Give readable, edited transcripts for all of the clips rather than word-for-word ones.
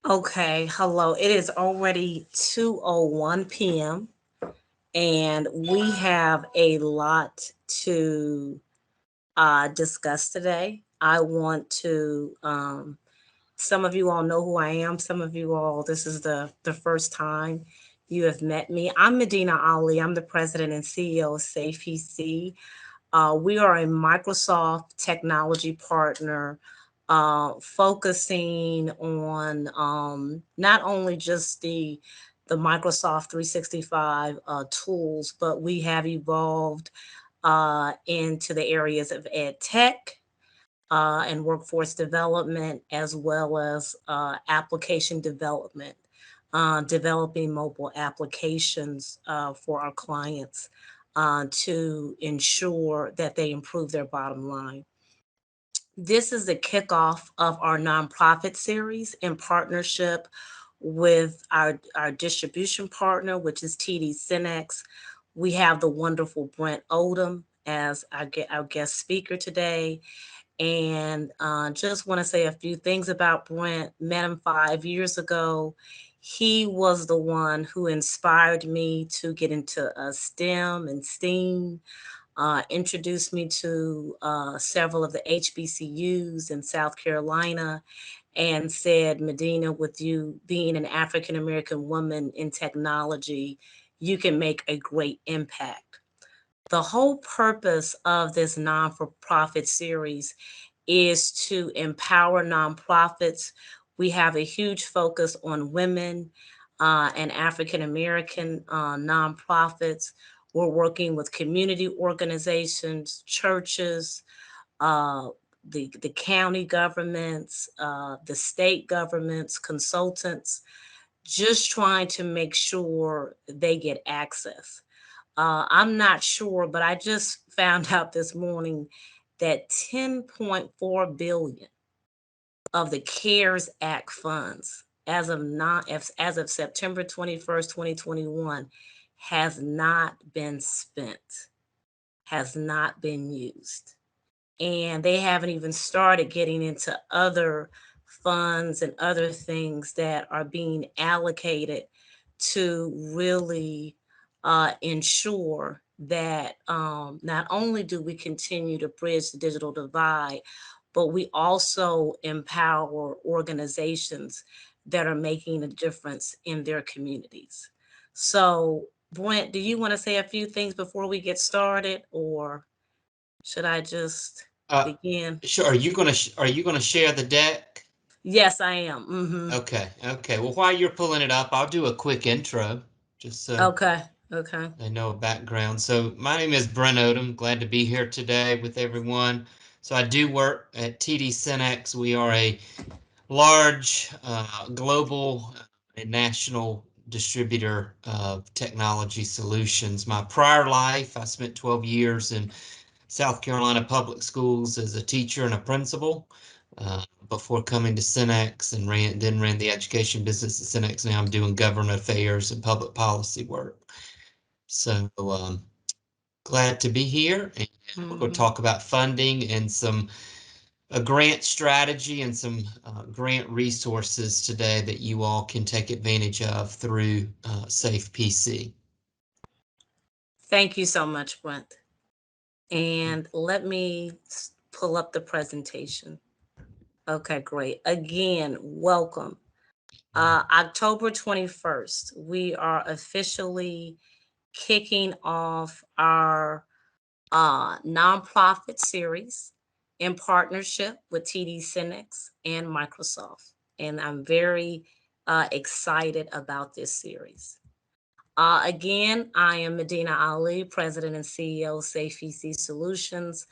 Okay, hello. It is already 2:01 p.m. and we have a lot to discuss today. I want to some of you all know who I am. Some of you all, this is the first time you have met me. I'm Medina Ali. I'm the president and CEO of Safe PC. We are a Microsoft technology partner focusing on not only just the Microsoft 365 tools, but we have evolved into the areas of ed tech and workforce development, as well as application development, developing mobile applications for our clients to ensure that they improve their bottom line. This is the kickoff of our nonprofit series in partnership with our distribution partner, which is TD Cinex. We have the wonderful Brent Odom as our guest speaker today. And just want to say a few things about Brent. Met him 5 years ago. He was the one who inspired me to get into STEM and STEAM, introduced me to several of the HBCUs in South Carolina, and said, Medina, with you being an African American woman in technology, you can make a great impact. The whole purpose of this non for profit series is to empower nonprofits. We have a huge focus on women and African American nonprofits. We're working with community organizations, churches, uh, the county governments, the state governments, consultants, just trying to make sure they get access. I'm not sure, but I just found out this morning that 10.4 billion of the CARES Act funds as of September 21st, 2021 has not been spent, has not been used. And they haven't even started getting into other funds and other things that are being allocated to really ensure that not only do we continue to bridge the digital divide, but we also empower organizations that are making a difference in their communities. So, Brent, do you want to say a few things before we get started, or should I just Uh, begin? sure. Are you gonna share the deck? Yes, I am. Okay, okay. Well, while you're pulling it up, I'll do a quick intro, just so Okay. Okay. they know a background. So my name is Brent Odom. Glad to be here today with everyone. So I do work at TD Cinex. We are a large global and national distributor of technology solutions. My prior life, I spent 12 years in South Carolina public schools as a teacher and a principal before coming to Cinex and ran the education business at Cinex. Now I'm doing government affairs and public policy work. So glad to be here, and we're going to hmm talk about funding and some a grant strategy and some grant resources today that you all can take advantage of through Safe PC. Thank you so much, Brent. And let me pull up the presentation. Okay, great. Again, welcome. October 21st, we are officially kicking off our nonprofit series in partnership with TD Cinex and Microsoft. And I'm very excited about this series. Again, I am Medina Ali, President and CEO of Safe EC Solutions.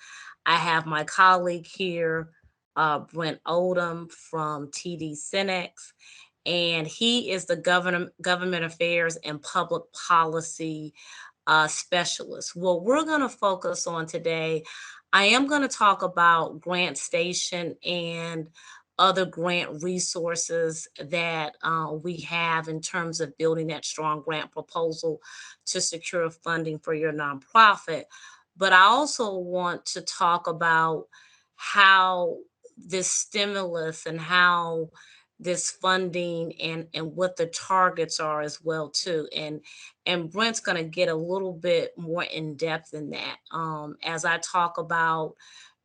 I have my colleague here, Brent Odom from TD Cinex, and he is the government affairs and public policy specialist. What we're going to focus on today, I am going to talk about Grant Station and other grant resources that we have in terms of building that strong grant proposal to secure funding for your nonprofit. But I also want to talk about how this stimulus and how this funding and what the targets are as well too. And Brent's going to get a little bit more in depth in that, as I talk about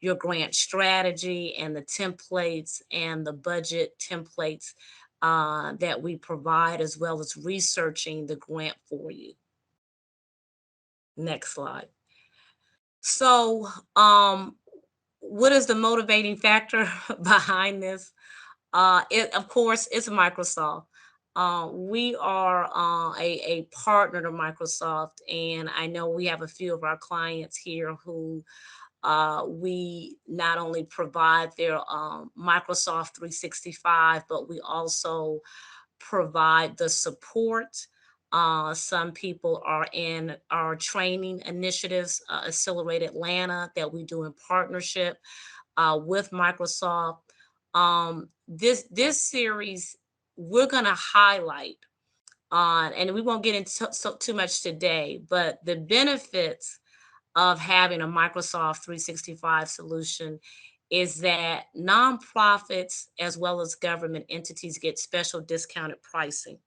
your grant strategy and the templates and the budget templates that we provide, as well as researching the grant for you. Next slide. So, what is the motivating factor behind this? It of course it's Microsoft. We are a partner to Microsoft, and I know we have a few of our clients here who we not only provide their Microsoft 365, but we also provide the support. Some people are in our training initiatives, Accelerate Atlanta, that we do in partnership with Microsoft. This series we're gonna highlight on, and we won't get into too much today, but the benefits of having a Microsoft 365 solution is that nonprofits as well as government entities get special discounted pricing.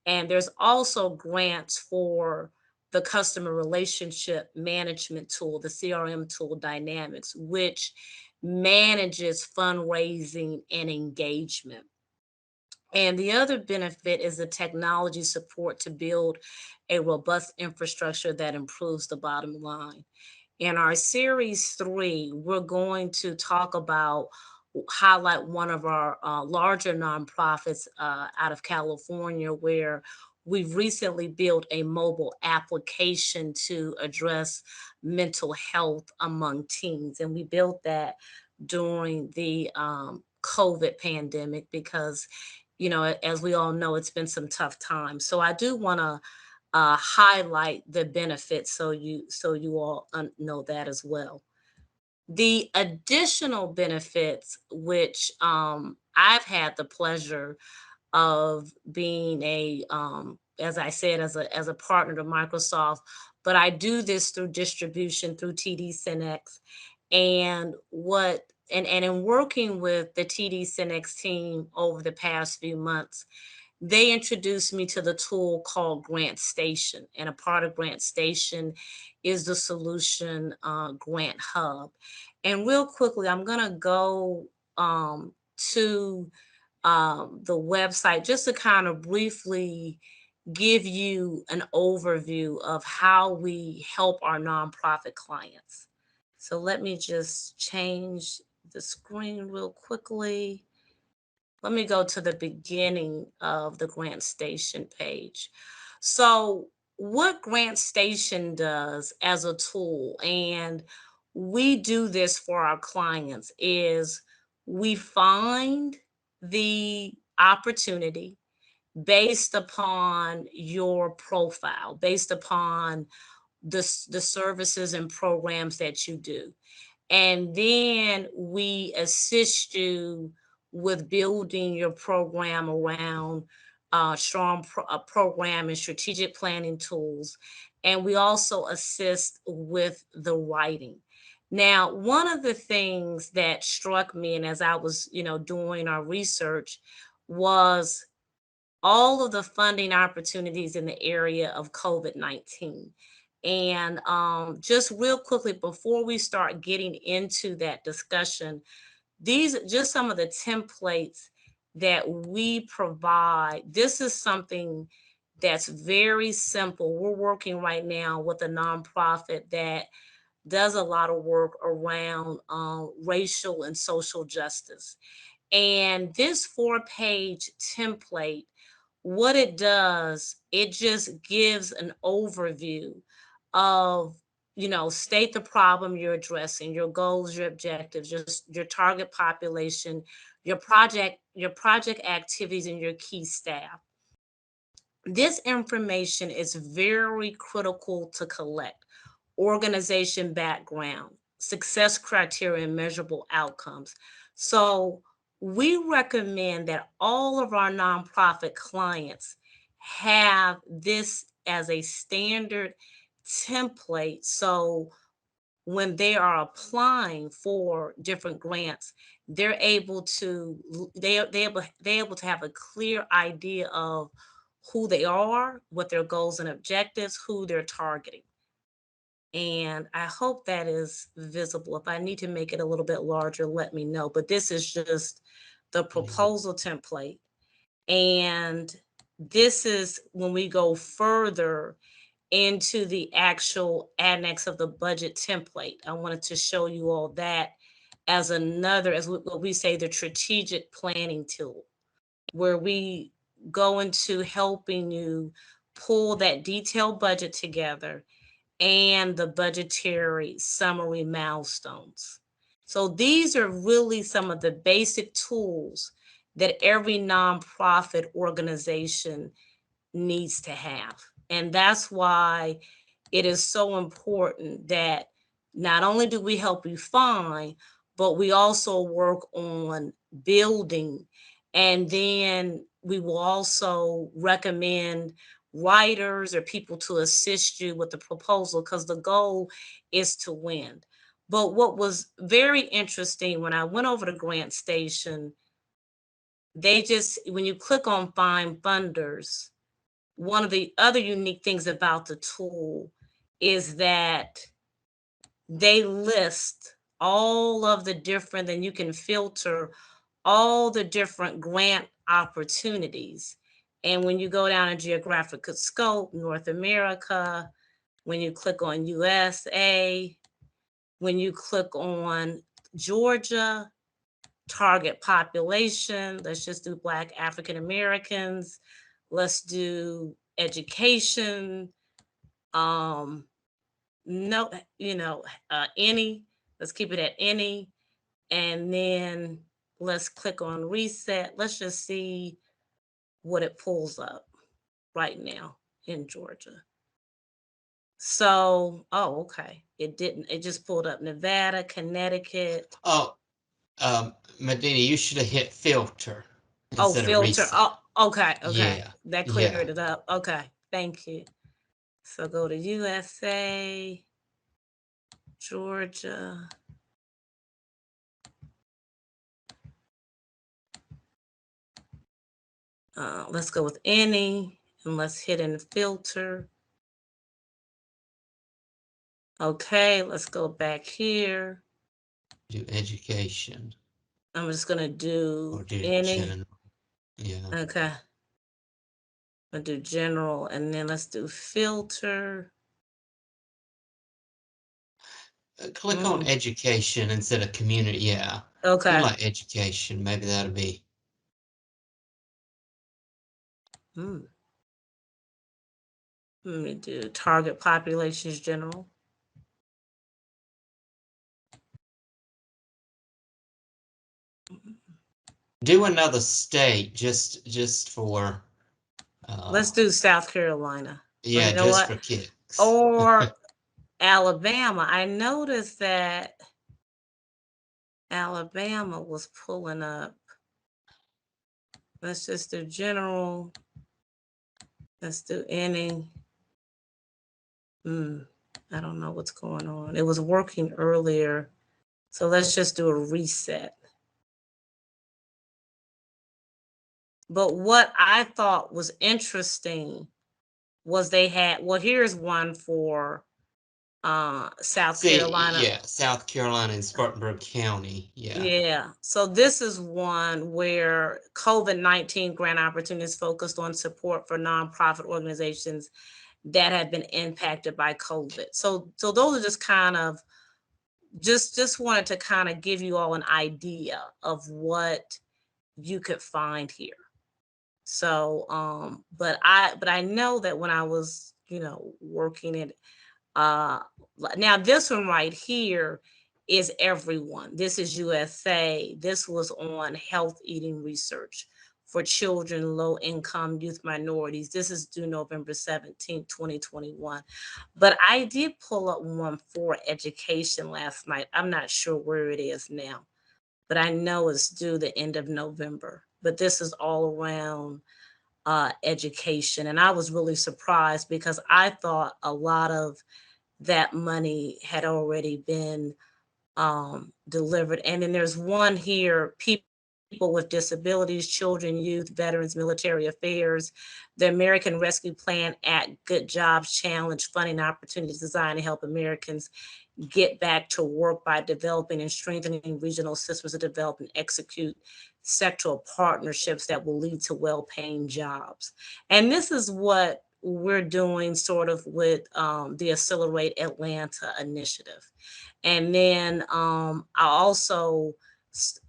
And there's also grants for the customer relationship management tool, the CRM tool Dynamics, which manages fundraising and engagement. And the other benefit is the technology support to build a robust infrastructure that improves the bottom line. In our series three, we're going to talk about, highlight one of our larger nonprofits out of California, where we've recently built a mobile application to address mental health among teens. And we built that during the COVID pandemic because, as we all know, it's been some tough times. So I do want to highlight the benefits so you all know that as well. The additional benefits, which I've had the pleasure of being as I said, as a partner to Microsoft, but I do this through distribution through TD Synex, and in working with the TD Synex team over the past few months, they introduced me to the tool called Grant Station. And a part of Grant Station is the Solution Grant Hub. And real quickly, I'm going to go to the website just to kind of briefly give you an overview of how we help our nonprofit clients. So let me just change the screen real quickly. Let me go to the beginning of the Grant Station page. So, what Grant Station does as a tool, and we do this for our clients, is we find the opportunity based upon your profile, based upon the services and programs that you do. And then we assist you with building your program around strong program and strategic planning tools. And we also assist with the writing. Now, one of the things that struck me, and as I was, doing our research, was all of the funding opportunities in the area of COVID-19. And just real quickly, before we start getting into that discussion, these are just some of the templates that we provide. This is something that's very simple. We're working right now with a nonprofit that does a lot of work around racial and social justice. And this 4-page template, what it does, it just gives an overview of, state the problem you're addressing, your goals, your objectives, your target population, your project activities, and your key staff. This information is very critical to collect: organization background, success criteria, and measurable outcomes. So, we recommend that all of our nonprofit clients have this as a standard template. So, when they are applying for different grants, they're able to they able to have a clear idea of who they are, what their goals and objectives, who they're targeting. And I hope that is visible. If I need to make it a little bit larger, let me know. But this is just the Yeah. proposal template. And this is when we go further into the actual annex of the budget template. I wanted to show you all that as another, as what we say, the strategic planning tool, where we go into helping you pull that detailed budget together and the budgetary summary milestones. So these are really some of the basic tools that every nonprofit organization needs to have. And that's why it is so important that not only do we help you find, but we also work on building. And then we will also recommend writers or people to assist you with the proposal because the goal is to win. But what was very interesting when I went over to Grant Station, they just, when you click on find funders, one of the other unique things about the tool is that they list all of the different, and you can filter all the different grant opportunities. And when you go down in geographic scope, North America, when you click on USA, when you click on Georgia, target population, let's just do Black African Americans, let's do education, um, no, any, let's keep it at any, and then let's click on reset. Let's just see what it pulls up right now in Georgia. So, oh, okay. It didn't, it just pulled up Nevada, Connecticut. Oh, Medina, you should have hit filter Oh, instead of filter. reset. Oh, okay, okay. Yeah, That yeah. cleared it up. Okay, thank you. So go to USA, Georgia. Let's go with any, and let's hit in filter. Okay, let's go back here. Do education I'm just gonna do or do any. general. Yeah. Okay, I'm gonna do general, and then let's do filter. Click on Mm, education instead of community. Yeah. Do okay. like education. Maybe that'll be. Mm, Let me do target populations general. Do another state just for Let's uh do South Carolina. Or yeah, you know just what? for kicks. Or Alabama. I noticed that Alabama was pulling up. Let's just do general. Let's do any. Hmm. I don't know what's going on. It was working earlier. So let's just do a reset. But what I thought was interesting was they had, well, here's one for South See, Carolina. yeah, South Carolina and Spartanburg County. Yeah. Yeah. So this is one where COVID-19 grant opportunities focused on support for nonprofit organizations that have been impacted by COVID. So those are just kind of, just wanted to kind of give you all an idea of what you could find here. So but I know that when I was, working it, uh now this one right here is everyone. This is USA. This was on health eating research for children, low income, youth, minorities. This is due November 17th, 2021. But I did pull up one for education last night. I'm not sure where it is now, but I know it's due the end of November. But this is all around education. And I was really surprised because I thought a lot of that money had already been delivered. And then there's one here, people with disabilities, children, youth, veterans, military affairs, the American Rescue Plan Act, Good Jobs Challenge, funding opportunities designed to help Americans get back to work by developing and strengthening regional systems to develop and execute sectoral partnerships that will lead to well-paying jobs. And this is what we're doing sort of with the Accelerate Atlanta initiative. And then I also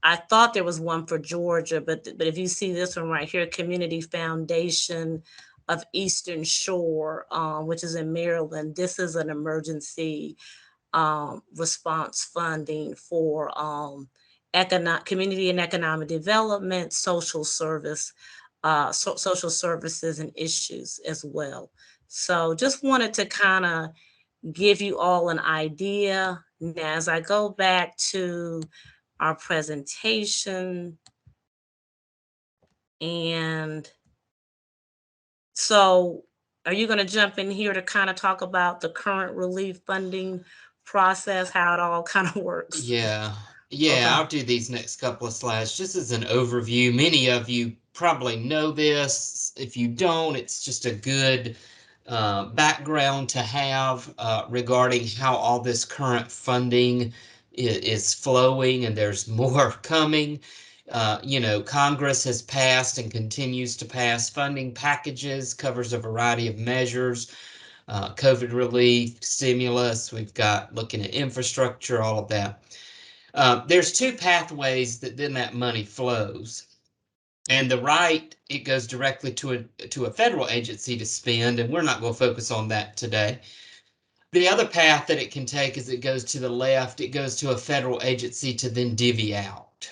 I thought there was one for Georgia, but if you see this one right here, Community Foundation of Eastern Shore, which is in Maryland. This is an emergency response funding for community and economic development, social services and issues as well. So just wanted to kind of give you all an idea. Now, as I go back to our presentation, and so are you going to jump in here to kind of talk about the current relief funding process, how it all kind of works? Yeah, yeah, Okay. I'll do these next couple of slides just as an overview. Many of you probably know this. If you don't, it's just a good background to have regarding how all this current funding is flowing, and there's more coming. Congress has passed and continues to pass funding packages, covers a variety of measures, COVID relief, stimulus. We've got looking at infrastructure, all of that. There's two pathways that then that money flows. And the right, it goes directly to a federal agency to spend, and we're not going to focus on that today. The other path that it can take is it goes to the left, it goes to a federal agency to then divvy out.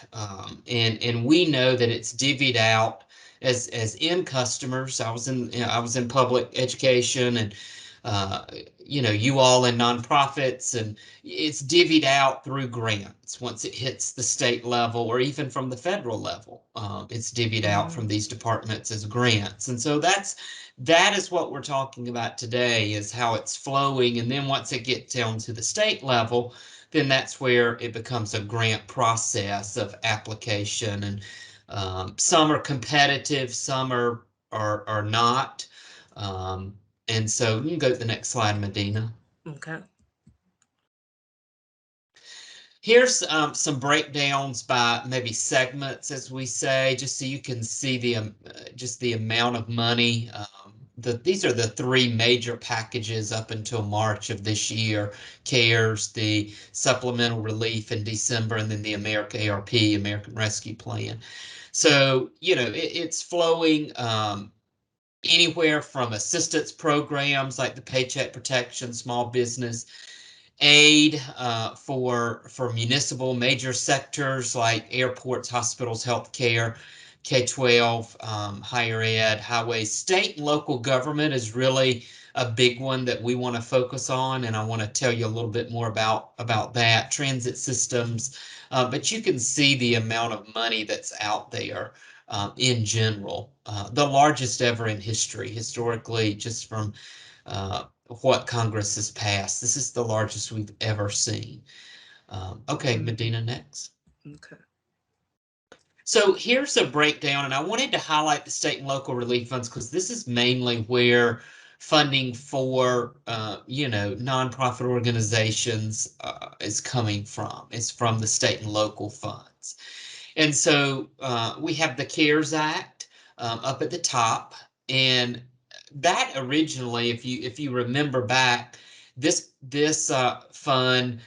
And we know that it's divvied out as end customers. I was in public education, and uh, you all in nonprofits, and it's divvied out through grants. Once it hits the state level or even from the federal level, it's divvied out Mhm. from these departments as grants. And so that is what we're talking about today, is how it's flowing. And then once it gets down to the state level, then that's where it becomes a grant process of application. And some are competitive, some are not. Um, and so you can go to the next slide, Medina. Okay. Here's some breakdowns by maybe segments, as we say, just so you can see just the amount of money. These are the three major packages up until March of this year: CARES, the supplemental relief in December, and then the American Rescue Plan. So it's flowing. Anywhere from assistance programs like the Paycheck Protection, small business aid for municipal major sectors like airports, hospitals, healthcare, K-12, higher ed, highways. State and local government is really a big one that we want to focus on, and I want to tell you a little bit more about that. Transit systems, but you can see the amount of money that's out there in general, the largest ever in history, historically, just from uh, what Congress has passed. This is the largest we've ever seen. Okay, Mhm. Medina, next. Okay. So here's a breakdown, and I wanted to highlight the state and local relief funds because this is mainly where funding for, nonprofit organizations is coming from. It's from the state and local funds. And so we have the CARES Act up at the top, and that originally, if you remember back, this fund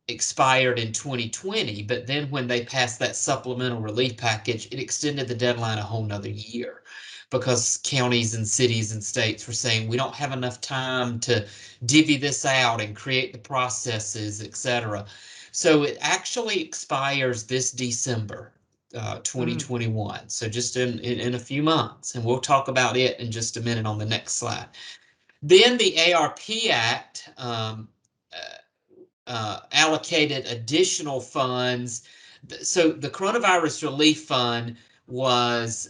expired in 2020, but then when they passed that supplemental relief package, it extended the deadline a whole nother year because counties and cities and states were saying we don't have enough time to divvy this out and create the processes, etc. So it actually expires this December, Mm. 2021. So just in a few months, and we'll talk about it in just a minute on the next slide. Then the ARP Act allocated additional funds. So the Coronavirus Relief Fund was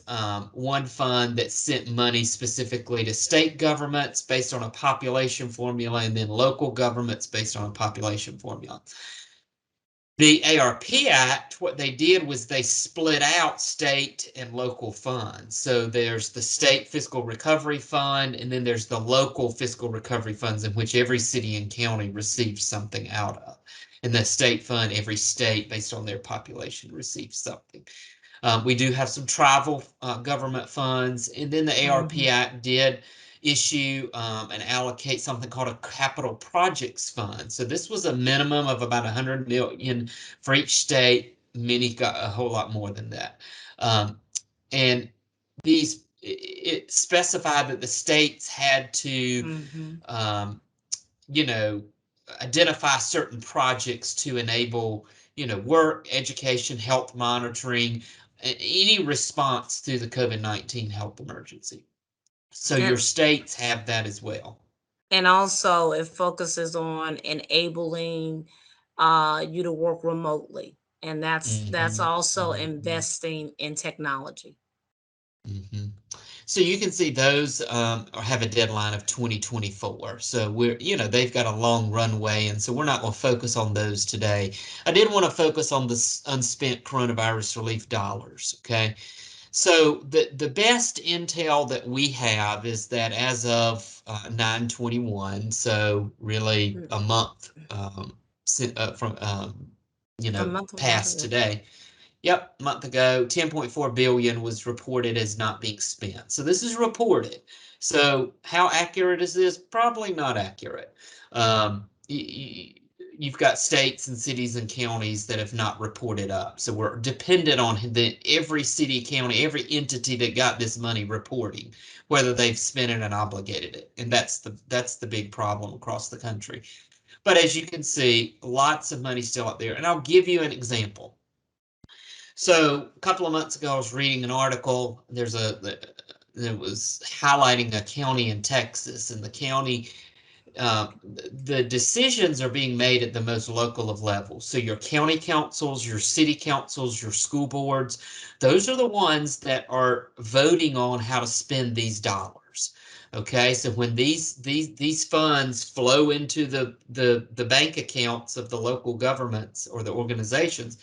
one fund that sent money specifically to state governments based on a population formula, and then local governments based on a population formula. The ARP Act, what they did was they split out state and local funds. So there's the state fiscal recovery fund, and then there's the local fiscal recovery funds, in which every city and county receives something out of. And the state fund, every state based on their population receives something. We do have some tribal government funds, and then the ARP Mhm. Act did issue and allocate something called a capital projects fund. So this was a minimum of about 100 million for each state. Many got a whole lot more than that. And these it specified that the states had to Mhm. um, you know, identify certain projects to enable, work, education, health monitoring, any response to the COVID-19 health emergency. So your And states have that as well. and also it focuses on enabling you to work remotely. And that's Mm-hmm. also Mm-hmm. investing in technology. Mm-hmm. So you can see those have a deadline of 2024. So they've got a long runway, and so we're not going to focus on those today. I did want to focus on the unspent coronavirus relief dollars. Okay. So the best intel that we have is that as of 9/21, so really Mm. a month from A month about past it. today. Yep, a month ago, 10.4 billion was reported as not being spent. So this is reported. So how accurate is this? Probably not accurate. You've got states and cities and counties that have not reported up. So we're dependent on every city, county, every entity that got this money reporting whether they've spent it and obligated it. And that's the big problem across the country. But as you can see, lots of money still out there. And I'll give you an example. So a couple of months ago, I was reading an article. That was highlighting a county in Texas, and the county, the decisions are being made at the most local of levels. So your county councils, your city councils, your school boards, those are the ones that are voting on how to spend these dollars. Okay, so when these funds flow into the bank accounts of the local governments or the organizations,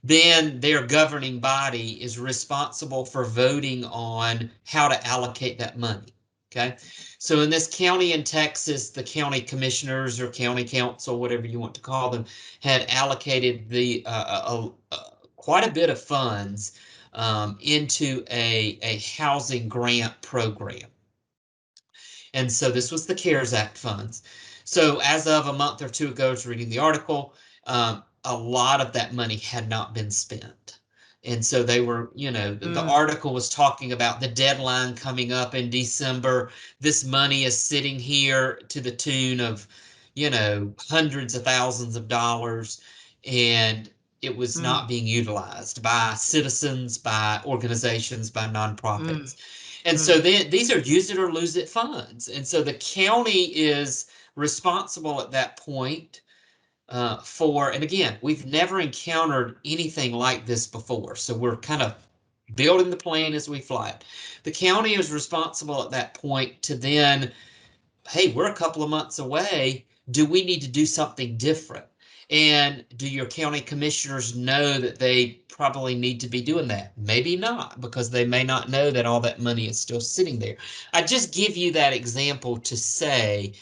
then their governing body is responsible for voting on how to allocate that money. Okay. So in this county in Texas, the county commissioners or county council, whatever you want to call them, had allocated quite a bit of funds into a housing grant program. And so this was the CARES Act funds. So as of a month or two ago, I was reading the article, a lot of that money had not been spent. And so they were, the Mm. article was talking about the deadline coming up in December. This money is sitting here to the tune of, hundreds of thousands of dollars. And it was Mm. not being utilized by citizens, by organizations, by Mm. nonprofits. And Mm. so then these are use it or lose it funds. And so the county is responsible at that point and again, we've never encountered anything like this before. So we're kind of building the plane as we fly it. The county is responsible at that point to then, hey, we're a couple of months away. Do we need to do something different? And do your county commissioners know that they probably need to be doing that? Maybe not, because they may not know that all that money is still sitting there. I just give you that example to say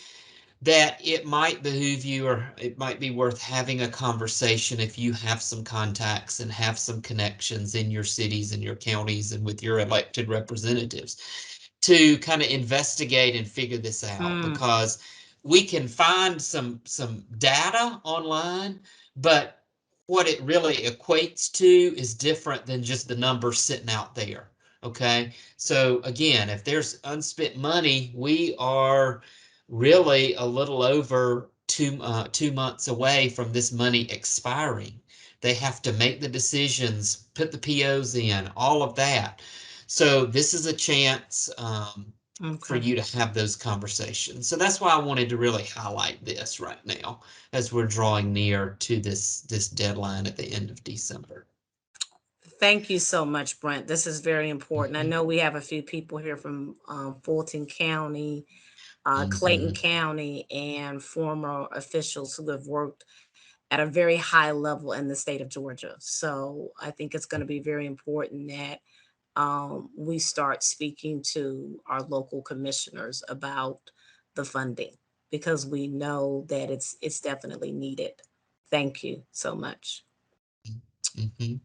that it might behoove you, or it might be worth having a conversation if you have some contacts and have some connections in your cities and your counties and with your elected representatives to kind of investigate and figure this out, Mm. because we can find some data online, but what it really equates to is different than just the numbers sitting out there. Okay, so again, if there's unspent money, we are really a little over 2 months away from this money expiring. They have to make the decisions, put the POs in, all of that. So this is a chance for Okay. you to have those conversations. So that's why I wanted to really highlight this right now as we're drawing near to this deadline at the end of December. Thank you so much, Brent. This is very important. I Mhm, know we have a few people here from Fulton County, Clayton mhm, County, and former officials who have worked at a very high level in the state of Georgia. So I think it's going to be very important that we start speaking to our local commissioners about the funding because we know that it's definitely needed. Thank you so much. mhm.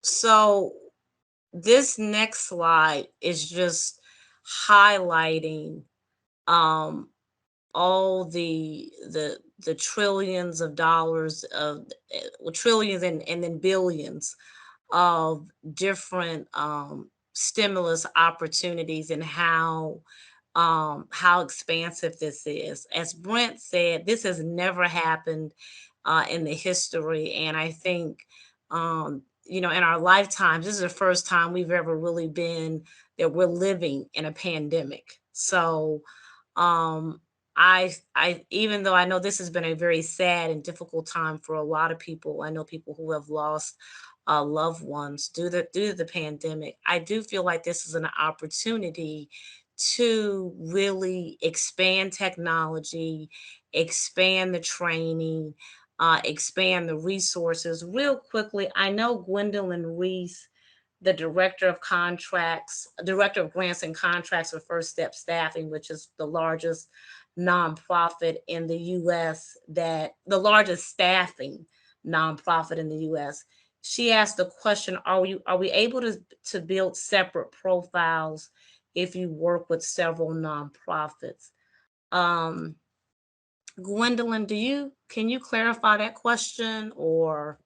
So this next slide is just highlighting um all the trillions of dollars of trillions and then billions of different stimulus opportunities and how expansive this is. As Brent said, this has never happened in the history, and I think in our lifetimes, this is the first time we've ever really been that we're living in a pandemic. So um I even though I know this has been a very sad and difficult time for a lot of people, I know people who have lost loved ones due to the pandemic. I do feel like this is an opportunity to really expand technology, expand the training, expand the resources. Real quickly, I know Gwendolyn Reese, the director of grants and contracts for First Step Staffing, which is the largest nonprofit in the US, that the largest staffing nonprofit in the US. She asked the question, are we able to build separate profiles if you work with several nonprofits? Um, Gwendolyn, can you clarify that question or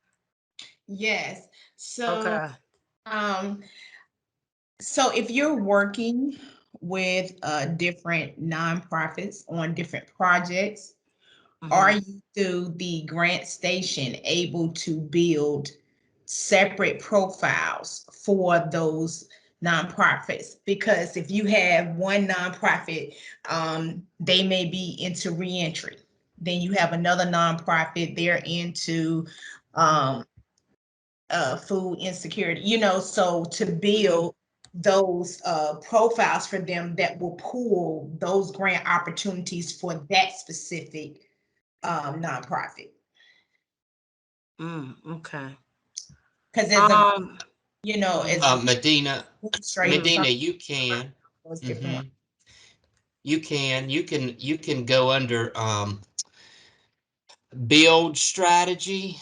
Yes. So, okay. um, so if you're working with different nonprofits on different projects, are Mhm. you through the grant station able to build separate profiles for those nonprofits? Because if you have one nonprofit, they may be into reentry. Then you have another nonprofit, they're into um, food insecurity, so to Mhm. build those profiles for them that will pull those grant opportunities for that specific nonprofit. Okay. Because there's a, Um, as mhm. Medina, administrative Mhm. Medina, function, you can. those different ones. Hmm. You can go under build strategy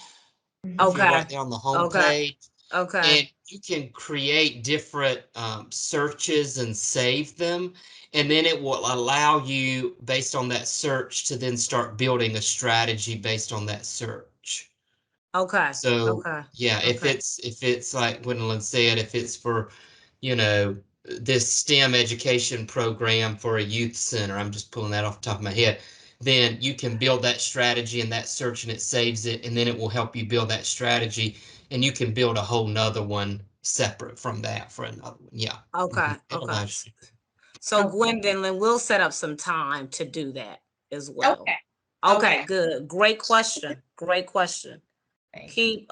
if you're Mhm. right Okay. there on the Okay. homepage, Okay. and you can create different searches and save them, and then it will allow you, based on that search, to then start building a strategy based on that search. Okay. So Okay. yeah, if Okay. it's like Gwendolyn said, if it's for, you know, this STEM education program for a youth center, I'm just pulling that off the top of my head, then you can build that strategy in that search and it saves it, and then it will help you build that strategy, and you can build a whole nother one separate from that for another one. Yeah. Okay. It Okay. allows you. So Okay. Gwendolyn, we'll set up some time to do that as well. Okay. Okay, Okay. good. Great question. Great question. Thank you.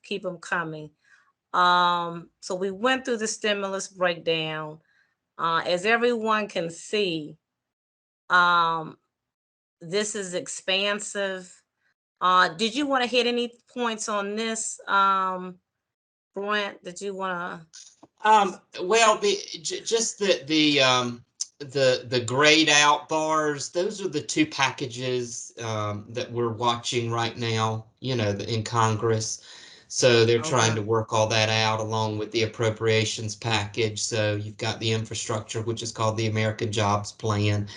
Keep them coming. So we went through the stimulus breakdown. As everyone can see, um, this is expansive. Did you want to hit any points on this, Brent? Did you want to? Well, just the grayed out bars. Those are the two packages that we're watching right now. In Congress, so they're trying Okay. to work all that out along with the appropriations package. So you've got the infrastructure, which is called the American Jobs Plan,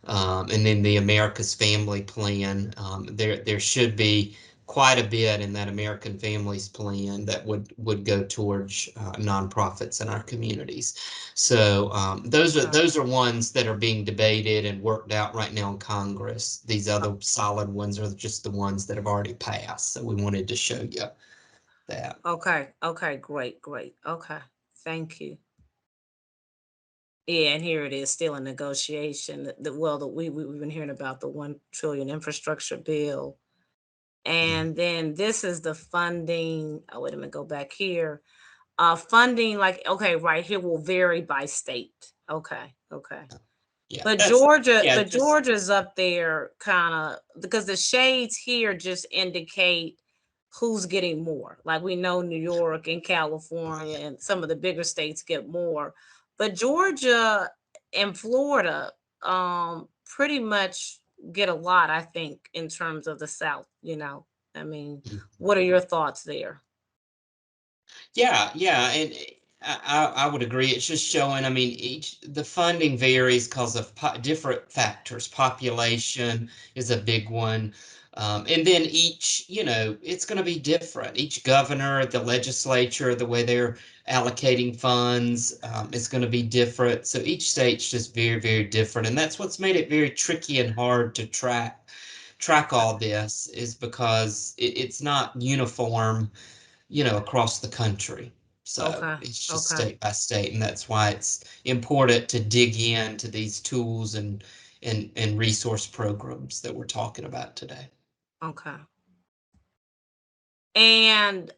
and then the America's Family Plan. There should be quite a bit in that American Families Plan that would go towards nonprofits in our communities. So those are Okay. those are ones that are being debated and worked out right now in Congress. These o- other solid ones are just the ones that have already passed. So we wanted to show you that. Okay. Okay. Great. Great. Okay. Thank you. Yeah, and here it is, still in negotiation. We've been hearing about the 1 trillion infrastructure bill. And then this is the funding. Oh, wait a minute, go back here. Funding, like, okay, right here will vary by state. Okay, okay. Yeah, But that's Georgia, yeah, but just Georgia's up there kind of because the shades here just indicate who's getting more. Like we know New York and California and some of the bigger states get more, but Georgia and Florida pretty much get a lot, I think, in terms of the South. I mean, what are your thoughts there? yeah, yeah, and I would agree. It's just showing. I mean, each the funding varies because of different factors. Population is a big one, and then each, it's going to be different. Each governor, the legislature, the way they're allocating funds, is going to be different. So each state's just very, very different, and that's what's made it very tricky and hard to track all this is because it's not uniform, across the country. So Okay, it's just okay, state by state, and that's why it's important to dig into these tools and resource programs that we're talking about today. okay. And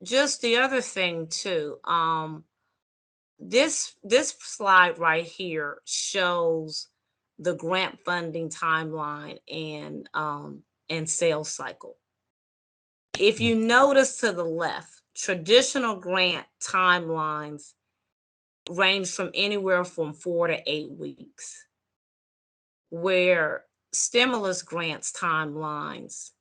just the other thing too, this slide right here shows the grant funding timeline and sales cycle. If you notice to the left, traditional grant timelines range from anywhere from 4 to 8 weeks, where stimulus grants timelines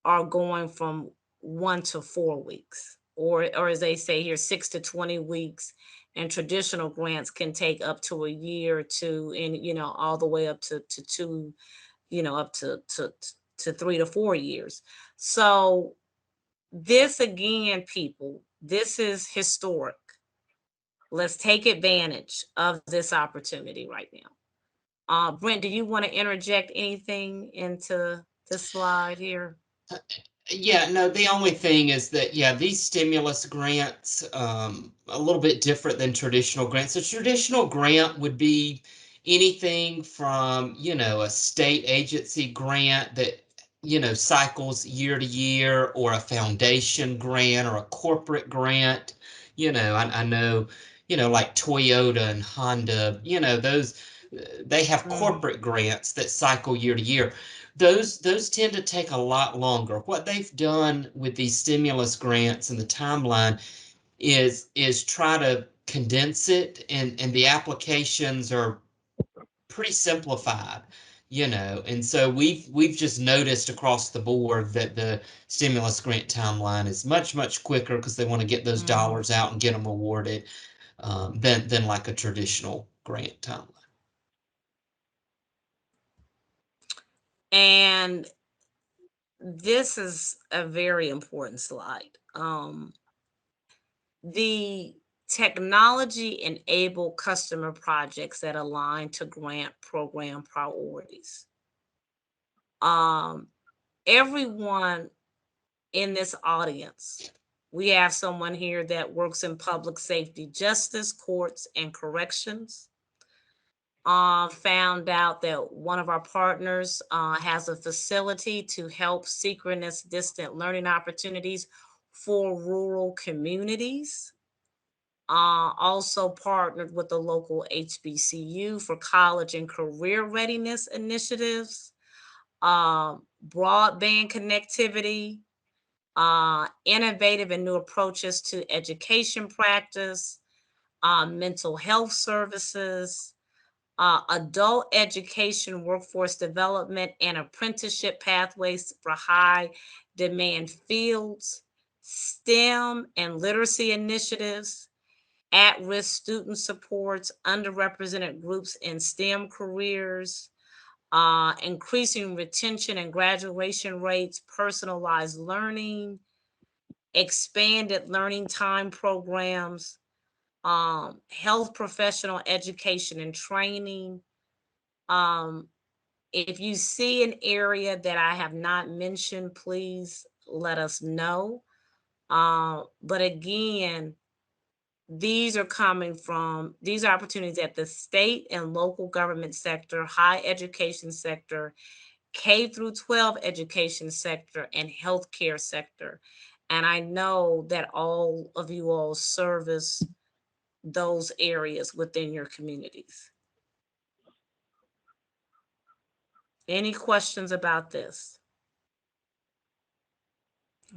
are going from 1 to 4 weeks, or as they say here, 6 to 20 weeks. And traditional grants can take up to a year or two, and all the way up to two, up to 3 to 4 years. So this again, people, this is historic. Let's take advantage of this opportunity right now. Brent, do you want to interject anything into this slide here? Yeah, no, the only thing is that, yeah, these stimulus grants, a little bit different than traditional grants. A traditional grant would be anything from, a state agency grant that, cycles year to year, or a foundation grant or a corporate grant. I know, like Toyota and Honda, those, they have Mm, corporate grants that cycle year to year. Those tend to take a lot longer. What they've done with these stimulus grants and the timeline is try to condense it, and the applications are pretty simplified, and so we've just noticed across the board that the stimulus grant timeline is much, much quicker because they want to get those mhm. dollars out and get them awarded, than like a traditional grant timeline. And this is a very important slide. The technology enable customer projects that align to grant program priorities. Um, Everyone in this audience, we have someone here that works in public safety, justice, courts, and corrections. Found out that one of our partners has a facility to help synchronous distant learning opportunities for rural communities. Also partnered with the local HBCU for college and career readiness initiatives, broadband connectivity, innovative and new approaches to education practice, mental health services, adult education, workforce development, and apprenticeship pathways for high demand fields, STEM and literacy initiatives, at risk student supports, underrepresented groups in STEM careers, increasing retention and graduation rates, personalized learning, expanded learning time programs, health professional education and training. Um, if you see an area that I have not mentioned, please let us know. But again, these opportunities at the state and local government sector, high education sector, K through 12 education sector, and healthcare sector. And I know that all of you all service those areas within your communities. Any questions about this?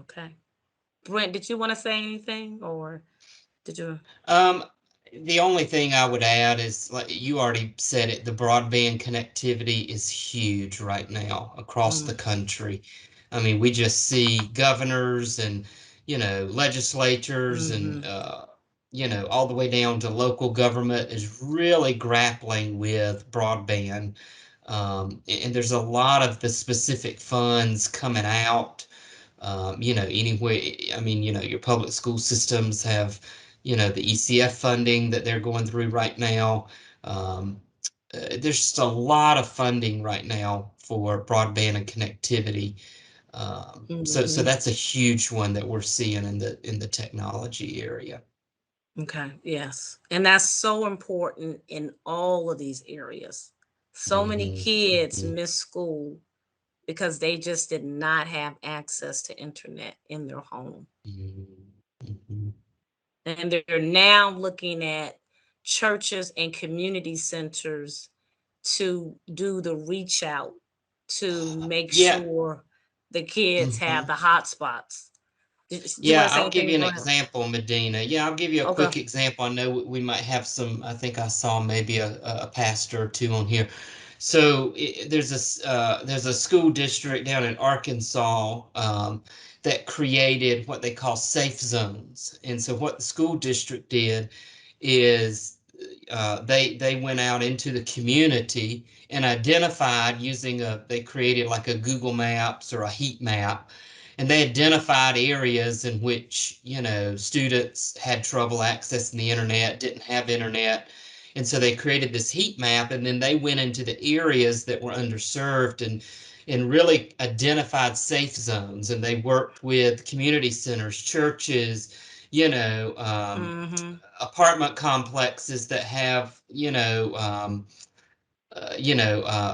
Okay. Brent, did you want to say anything or did you? Um, the only thing I would add is, like you already said it, the broadband connectivity is huge right now across the Mm, country. I mean, we just see governors and, legislatures and, mm-hmm, all the way down to local government is really grappling with broadband. And there's a lot of the specific funds coming out, anyway. I mean, your public school systems have, the ECF funding that they're going through right now. Um, there's just a lot of funding right now for broadband and connectivity. So mm-hmm. that's a huge one that we're seeing in the technology area. Okay, yes. And that's so important in all of these areas. So many Hmm. kids Hmm. miss school because they just did not have access to internet in their home. Hmm. And they're now looking at churches and community centers to do the reach out to make Yeah. sure the kids have Hmm. the hotspots. Do you Yeah, want to say I'll give anything, you an Brent? example, Medina. Yeah, I'll give you a Okay. quick example. I know we might have some. I think I saw maybe a pastor or two on here. So there's a school district down in Arkansas, that created what they call safe zones. And so what the school district did is, they went out into the community and identified using they created like a Google Maps or a heat map, and they identified areas in which, students had trouble accessing the internet, didn't have internet. And so they created this heat map, and then they went into the areas that were underserved and really identified safe zones. And they worked with community centers, churches, you know um, Mm-hmm. apartment complexes that have,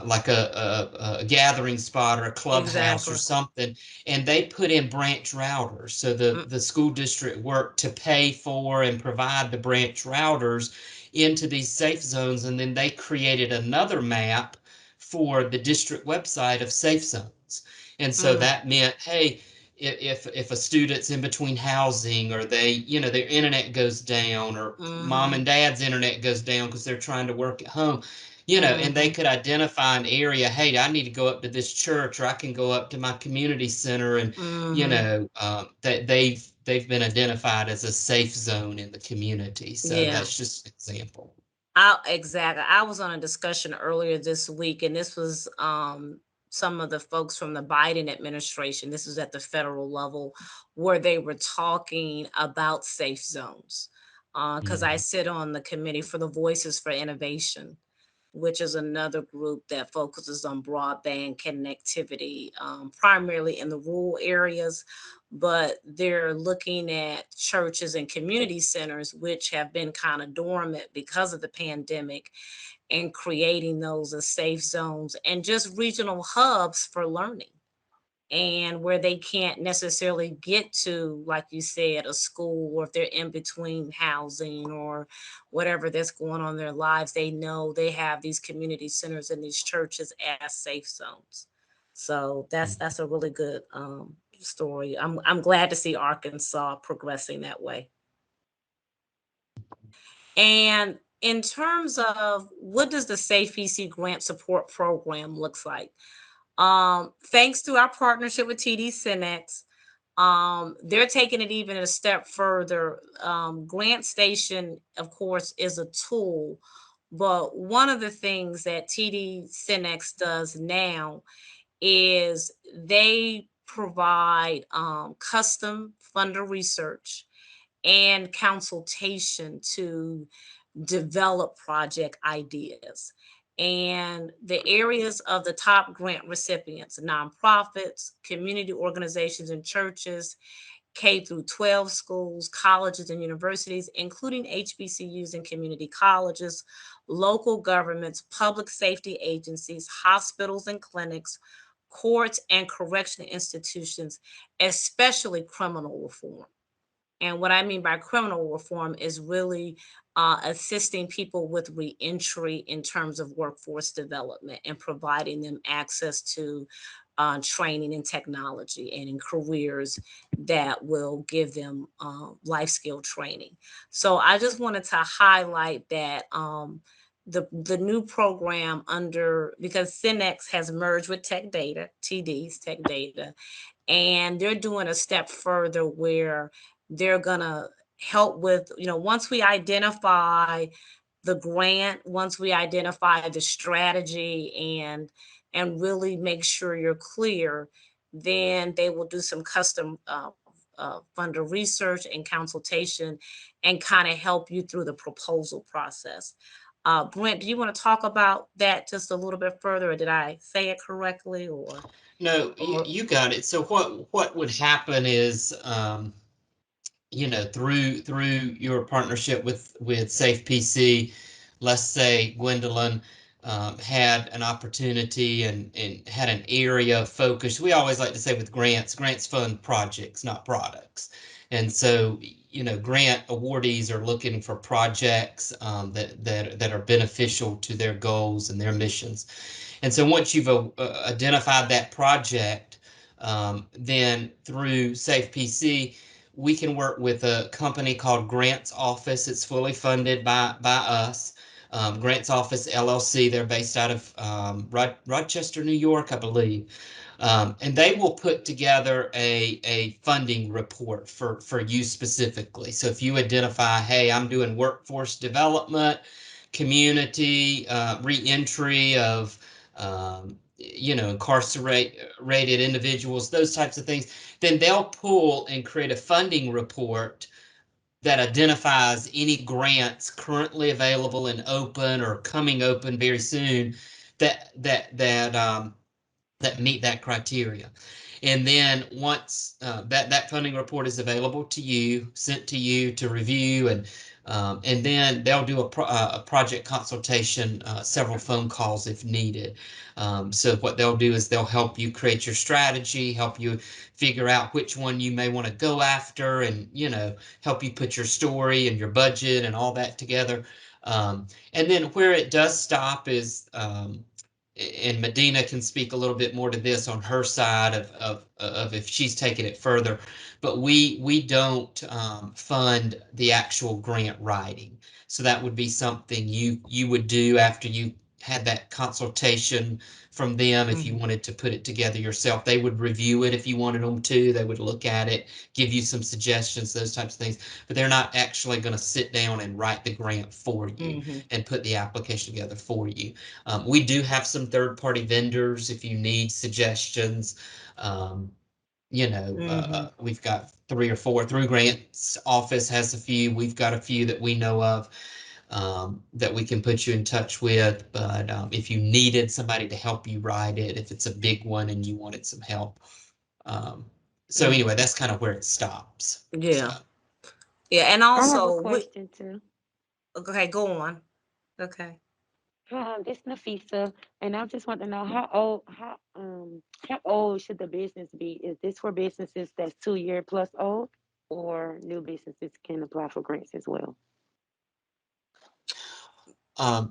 like a gathering spot or a clubhouse or Exactly. something, and they put in branch routers. So the school district worked to pay for and provide the branch routers into these safe zones, and then they created another map for the district website of safe zones. And so Mm-hmm. that meant, hey, if a student's in between housing, or their internet goes down, or mom Mm-hmm. and dad's internet goes down because they're trying to work at home, and they Mm-hmm. could identify an area. Hey, I need to go up to this church, or I can go up to my community center, and Mm-hmm. that they've been identified as a safe zone in the community. So Yeah. that's just an example. Exactly. I was on a discussion earlier this week, and this was some of the folks from the Biden administration. This was at the federal level where they were talking about safe zones. Because I Mm, sit on the committee for the Voices for Innovation, which is another group that focuses on broadband connectivity, primarily in the rural areas. But they're looking at churches and community centers, which have been kind of dormant because of the pandemic, and creating those as safe zones and just regional hubs for learning, and where they can't necessarily get to, like you said, a school, or if they're in between housing or whatever that's going on in their lives, they know they have these community centers and these churches as safe zones. So mm. that's a really good story. I'm glad to see Arkansas progressing that way. And in terms of what does the Safe PC grant support program looks like? Thanks to our partnership with TD Cinex, they're taking it even a step further. Grant Station, of course, is a tool, but one of the things that TD Cinex does now is they provide custom funder research and consultation to develop project ideas. And the areas of the top grant recipients: nonprofits, community organizations and churches, K through 12 schools, colleges and universities, including HBCUs and community colleges, local governments, public safety agencies, hospitals and clinics, courts and correction institutions, especially criminal reform. And what I mean by criminal reform is really assisting people with reentry in terms of workforce development and providing them access to training in technology and in careers that will give them life skill training. So I just wanted to highlight that the new program under, because Cinex has merged with Tech Data, TD's Tech Data, and they're doing a step further where they're gonna help with, once we identify the grant, once we identify the strategy and really make sure you're clear, then they will do some custom funder research and consultation and kind of help you through the proposal process. Brent, do you want to talk about that just a little bit further, or did I say it correctly, No, or you got it. So what would happen is, through your partnership with Safe PC, let's say Gwendolyn had an opportunity and had an area of focus. We always like to say with grants fund projects, not products. And so, grant awardees are looking for projects that are beneficial to their goals and their missions. And so once you've identified that project, then through Safe PC, we can work with a company called Grants Office. It's fully funded by us. Grants Office LLC. They're based out of Rochester, New York, I believe. And they will put together a funding report for you specifically. So if you identify, hey, I'm doing workforce development, community reentry of incarcerated individuals, those types of things, then they'll pull and create a funding report that identifies any grants currently available and open or coming open very soon that meet that criteria. And then once that funding report is available to you, sent to you to review, and then they'll do a project consultation, several phone calls if needed. So what they'll do is they'll help you create your strategy, help you figure out which one you may want to go after, and help you put your story and your budget and all that together. And then where it does stop is, and Medina can speak a little bit more to this on her side of if she's taking it further, but we don't fund the actual grant writing. So that would be something you would do after you had that consultation from them. If you Mhm. wanted to put it together yourself, they would review it if you wanted them to. They would look at it, give you some suggestions, those types of things. But they're not actually going to sit down and write the grant for you Mhm. and put the application together for you. We do have some third-party vendors if you need suggestions. Um, Mhm. we've got three or four. Through Grants Office has a few. We've got a few that we know of that we can put you in touch with. But if you needed somebody to help you write it, if it's a big one and you wanted some help. Um, so anyway, Mhm. that's kind of where it stops. So. Yeah. Yeah, and I have a also question too. okay, go on. Okay. This Nafisa, and I just want to know how old should the business be? Is this for businesses that's 2 year plus old, or new businesses can apply for grants as well?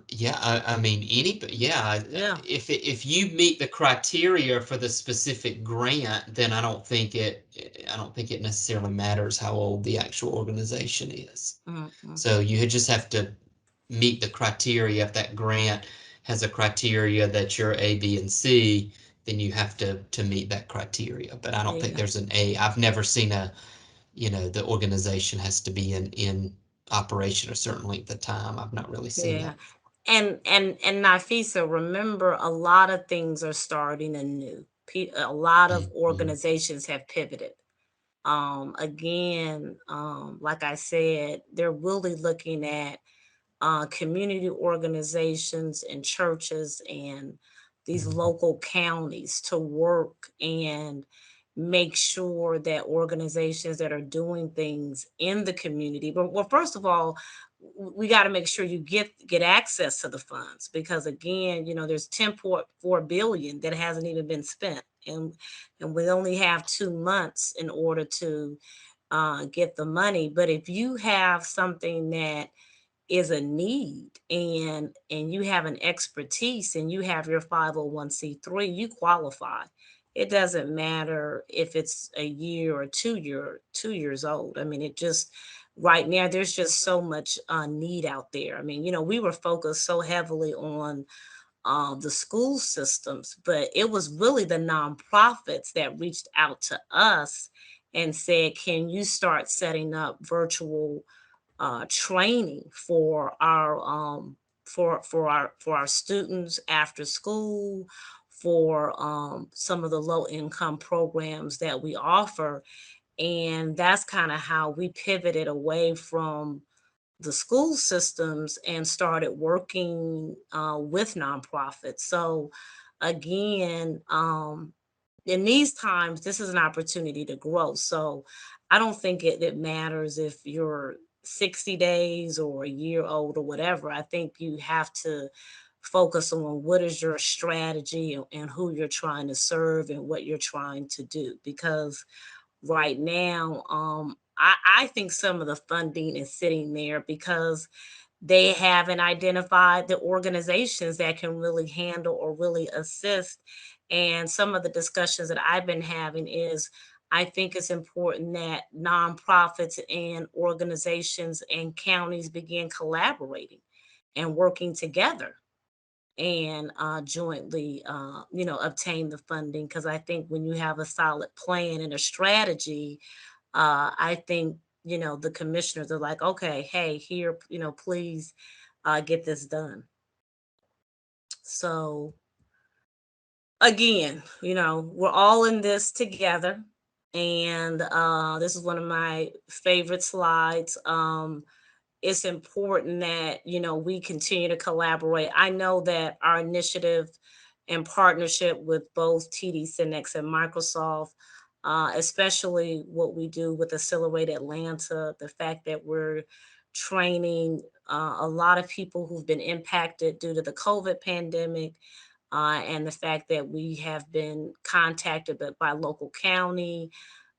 Yeah, I mean, yeah, Yeah. if you meet the criteria for the specific grant, then I don't think it necessarily matters how old the actual organization is. Mhm. So you just have to meet the criteria. If that grant has a criteria that you're A, B, and C, then you have to meet that criteria. But I don't think Yeah. there's an A. I've never seen the organization has to be in operation a certain length of time. I've not really seen Yeah. that before. And Nafisa, remember, a lot of things are starting anew. A lot of Mhm. organizations have pivoted. Again, like I said, they're really looking at community organizations and churches and these Mhm. local counties to work and make sure that organizations that are doing things in the community, but well, first of all, we got to make sure you get access to the funds, because again, there's 10.4 billion that hasn't even been spent and we only have 2 months in order to get the money. But if you have something that is a need, and you have an expertise, and you have your 501c3, you qualify. It doesn't matter if it's a year or 2 years old. I mean, it just right now there's just so much need out there. I mean, we were focused so heavily on the school systems, but it was really the nonprofits that reached out to us and said, "Can you start setting up virtual training for our students after school, for some of the low income programs that we offer?" And that's kind of how we pivoted away from the school systems and started working with nonprofits. So again, in these times, this is an opportunity to grow. So I don't think it matters if you're 60 days or a year old or whatever. I think you have to focus on what is your strategy, and who you're trying to serve and what you're trying to do. Because right now, I think some of the funding is sitting there because they haven't identified the organizations that can really handle or really assist. And some of the discussions that I've been having is, I think it's important that nonprofits and organizations and counties begin collaborating and working together, and jointly, obtain the funding. Because I think when you have a solid plan and a strategy, I think, the commissioners are like, okay, hey, here, please get this done. So again, we're all in this together. And this is one of my favorite slides. It's important that, we continue to collaborate. I know that our initiative in partnership with both TD Synnex and Microsoft, especially what we do with Accelerate Atlanta, the fact that we're training a lot of people who've been impacted due to the COVID pandemic, and the fact that we have been contacted by local county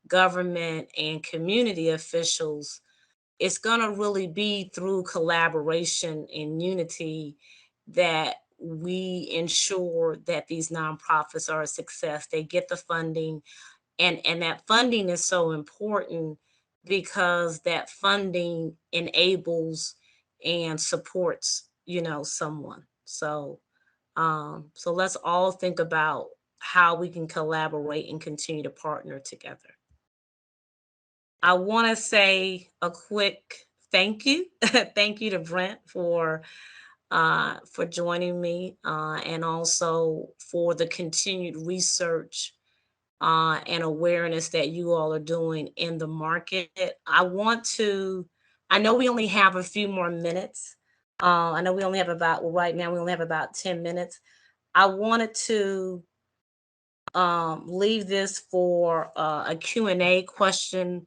government and community officials. It's going to really be through collaboration and unity that we ensure that these nonprofits are a success. They get the funding, and that funding is so important because that funding enables and supports, someone. So let's all think about how we can collaborate and continue to partner together. I want to say a quick thank you. Thank you to Brent for joining me, and also for the continued research and awareness that you all are doing in the market. I know we only have a few more minutes. I know we only have about, well, right now we only have about 10 minutes. I wanted to leave this for a Q&A, question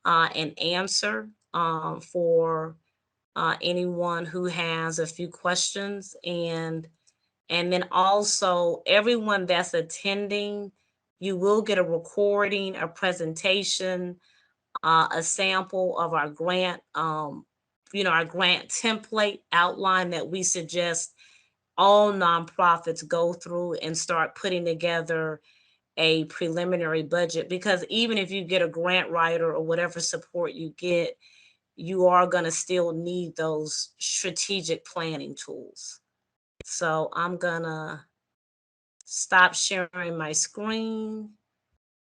and answer, for anyone who has a few questions. And then also, everyone that's attending, you will get a recording, a presentation, a sample of our grant, our grant template outline that we suggest all nonprofits go through and start putting together a preliminary budget. Because even if you get a grant writer or whatever support you get, you are going to still need those strategic planning tools. So I'm going to stop sharing my screen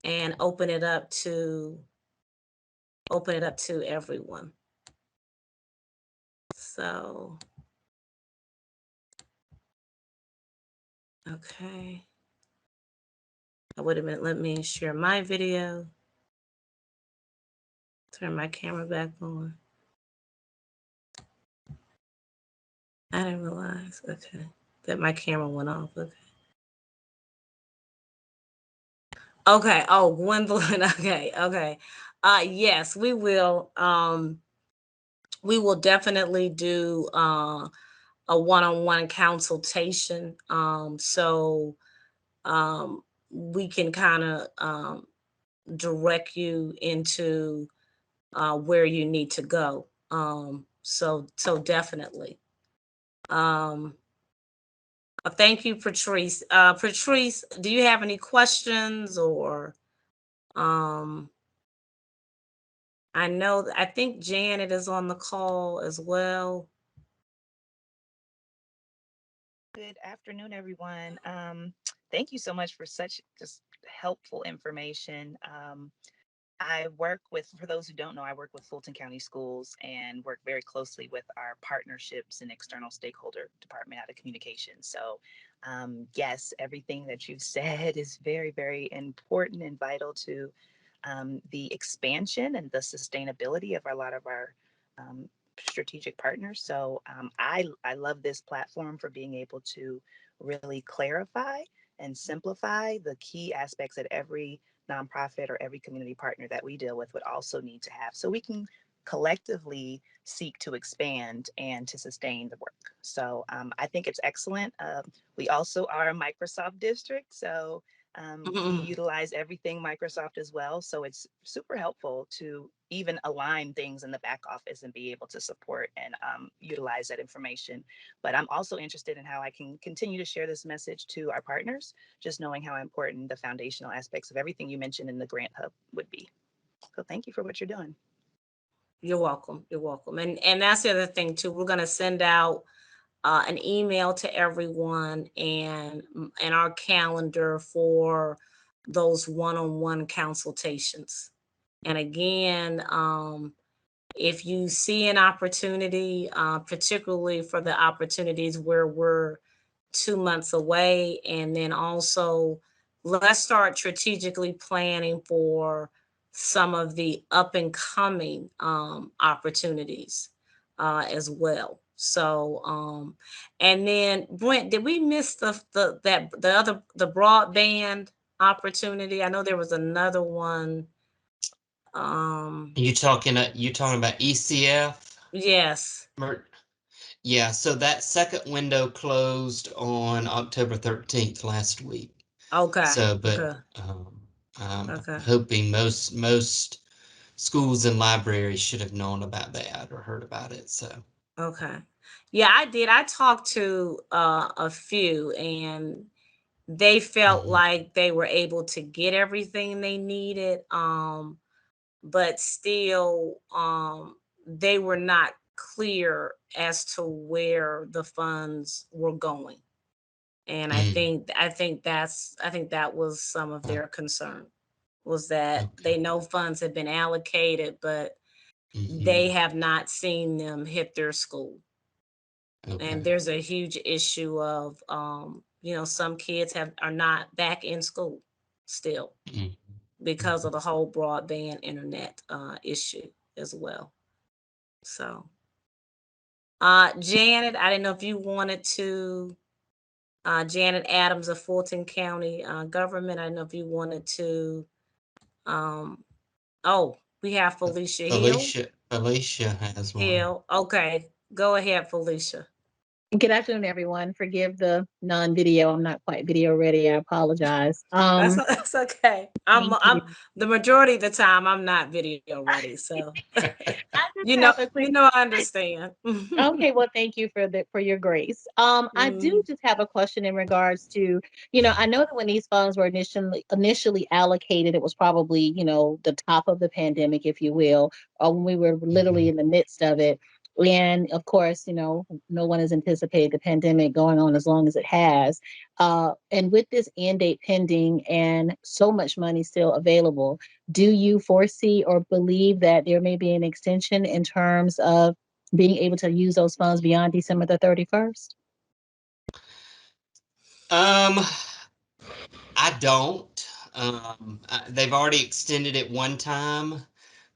and open it up to everyone. So, okay. Oh, wait a minute. Let me share my video. Turn my camera back on. I didn't realize. Okay. That my camera went off. Okay. Okay. Oh, Gwendolyn. Okay. Okay. Yes, we will. We will definitely do a one-on-one consultation. So um, we can kind of direct you into where you need to go. So definitely. Um, thank you, Patrice. Patrice, do you have any questions or um, I think Janet is on the call as well. Good afternoon, everyone. Thank you so much for such just helpful information. I work with, for those who don't know, I work with Fulton County Schools and work very closely with our partnerships and external stakeholder department out of communication. So, yes, everything that you've said is very, very important and vital to the expansion and the sustainability of a lot of our um, strategic partners. So I love this platform for being able to really clarify and simplify the key aspects that every nonprofit or every community partner that we deal with would also need to have so we can collectively seek to expand and to sustain the work. So I think it's excellent. We also are a Microsoft district, so we utilize everything Microsoft as well. So it's super helpful to even align things in the back office and be able to support and utilize that information. But I'm also interested in how I can continue to share this message to our partners, just knowing how important the foundational aspects of everything you mentioned in the Grant Hub would be. So thank you for what you're doing. You're welcome. You're welcome. And that's the other thing too. We're gonna send out an email to everyone and our calendar for those one-on-one consultations. And again, if you see an opportunity, particularly for the opportunities where we're 2 months away, and then also let's start strategically planning for some of the up and coming opportunities as well. So, and then Brent, did we miss the broadband opportunity? I know there was another one. Um, You talking about ECF? yes. Yeah, so that second window closed on October 13th last week. Okay. So, but Okay. I'm Okay. hoping most schools and libraries should have known about that or heard about it. So, Okay. Yeah, I did. I talked to a few and they felt mhm, like they were able to get everything they needed, but still they were not clear as to where the funds were going. And mm, I think that was some of uh, their concern, was that okay, they know funds have been allocated, but they hmm, have not seen them hit their school. And okay, there's a huge issue of some kids have are not back in school still mm, because mhm. of the whole broadband internet issue as well. So Janet, I didn't know if you wanted to, Janet Adams of Fulton County government, I didn't know if you wanted to, um oh, we have Felicia Felicia has one. Hill. Okay, go ahead, Felicia. Good afternoon, everyone. Forgive the non-video. I'm not quite video ready. I apologize. That's okay. Thank I'm you. the majority of the time I'm not video ready, so I just have a quick. I understand. Okay, well, thank you for the for your grace. I do Mm, just have a question in regards to, I know that when these funds were initially allocated, it was probably, the top of the pandemic, if you will, or when we were literally Mhm, in the midst of it. And of course, no one has anticipated the pandemic going on as long as it has. And with this end date pending and so much money still available, do you foresee or believe that there may be an extension in terms of being able to use those funds beyond December the 31st? Um, I don't. They've already extended it one time.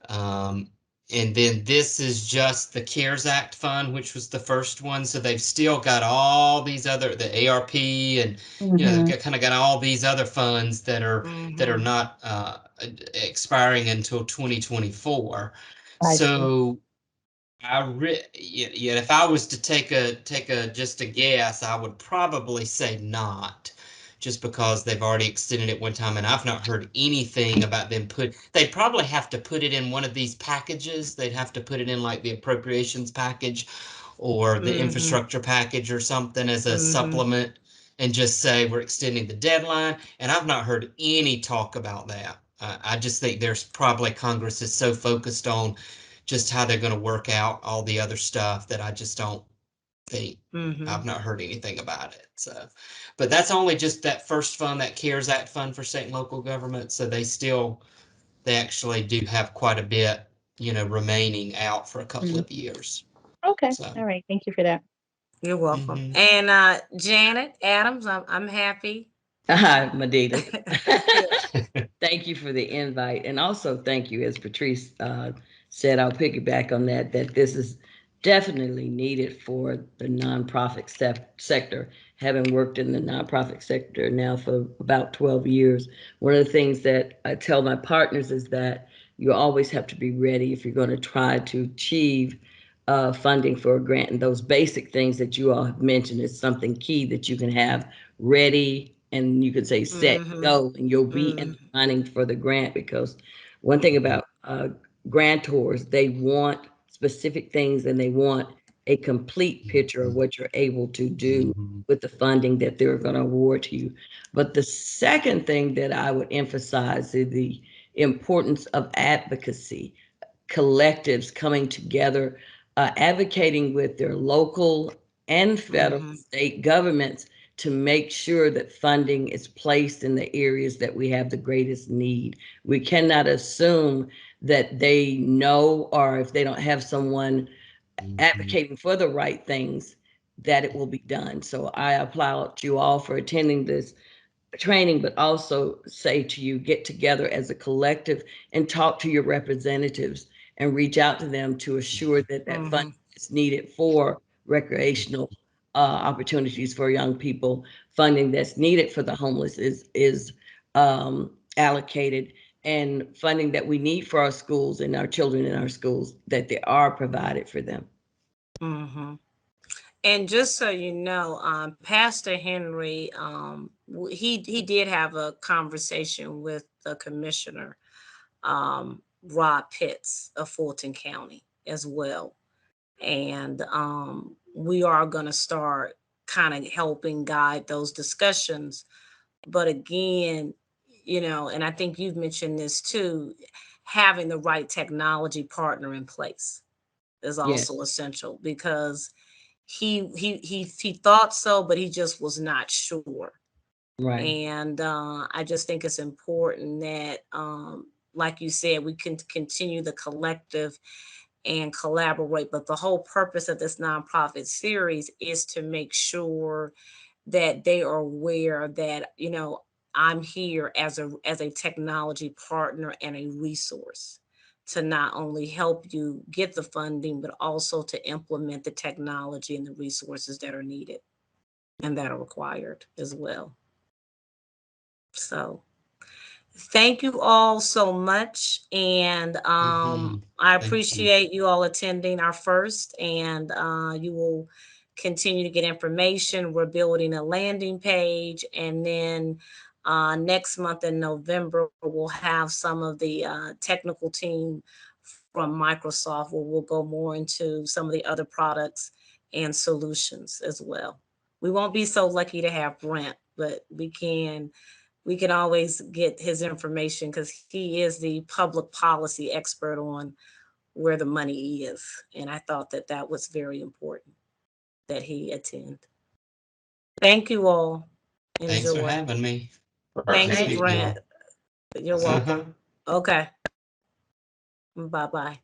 Um, and then this is just the CARES Act fund, which was the first one. So they've still got all these other, the ARP, and they've Mm-hmm. kind of got all these other funds that are mhm. not expiring until 2024. I see. So if I was to take a just a guess, I would probably say not, just because they've already extended it one time, and I've not heard anything about them they'd probably have to put it in one of these packages. They'd have to put it in like the appropriations package or the Mm-hmm. infrastructure package or something as a Mm-hmm. supplement and just say we're extending the deadline. And I've not heard any talk about that. I just think there's probably Congress is so focused on just how they're going to work out all the other stuff that I just don't think. Mm-hmm. I've not heard anything about it. So, but that's only just that first fund, that CARES Act fund for state and local government. So they actually do have quite a bit, remaining out for a couple Mhm. of years. Okay. So, All right. Thank you for that. You're welcome. mhm. And Janet Adams, I'm happy. Hi, Madita. Good. Thank you for the invite. And also thank you, as Patrice said, I'll piggyback on that, that this is definitely needed for the nonprofit sector. Having worked in the nonprofit sector now for about 12 years, one of the things that I tell my partners is that you always have to be ready if you're going to try to achieve funding for a grant. And those basic things that you all have mentioned is something key that you can have ready, and you could say set, Mm-hmm. go, and you'll be in Mm-hmm. the running for the grant. Because one thing about grantors, they want specific things and they want a complete picture of what you're able to do Mhm. with the funding that they're going to award to you. But the second thing that I would emphasize is the importance of advocacy, collectives coming together, advocating with their local and federal, Mm-hmm. state governments to make sure that funding is placed in the areas that we have the greatest need. We cannot assume that they know, or if they don't have someone Mhm. advocating for the right things, that it will be done. So I applaud you all for attending this training, but also say to you, get together as a collective and talk to your representatives and reach out to them to assure that that Mm-hmm. funding is needed for recreational opportunities for young people. Funding that's needed for the homeless is allocated, and funding that we need for our schools and our children in our schools, that they are provided for them. Mm-hmm. And just so you know, Pastor Henry, he did have a conversation with the commissioner, Rod Pitts of Fulton County as well, and we are going to start kind of helping guide those discussions. But again, and I think you've mentioned this too, having the right technology partner in place is also Yes, essential, because he thought so, but he just was not sure. right. And I just think it's important that, like you said, we can continue the collective and collaborate. But the whole purpose of this nonprofit series is to make sure that they are aware that, I'm here as a technology partner and a resource to not only help you get the funding, but also to implement the technology and the resources that are needed and that are required as well. So thank you all so much. And Mhm. I Thank you. appreciate you all attending our first, and you will continue to get information. We're building a landing page, and then next month in November, we'll have some of the technical team from Microsoft where we'll go more into some of the other products and solutions as well. We won't be so lucky to have Brent, but we can always get his information because he is the public policy expert on where the money is. And I thought that that was very important that he attend. Thank you all. Thanks for Enjoy. having me. All right, Thank Nice you, thank you. meeting Brent. y'all. You're Uh-huh. welcome. Okay. Bye bye.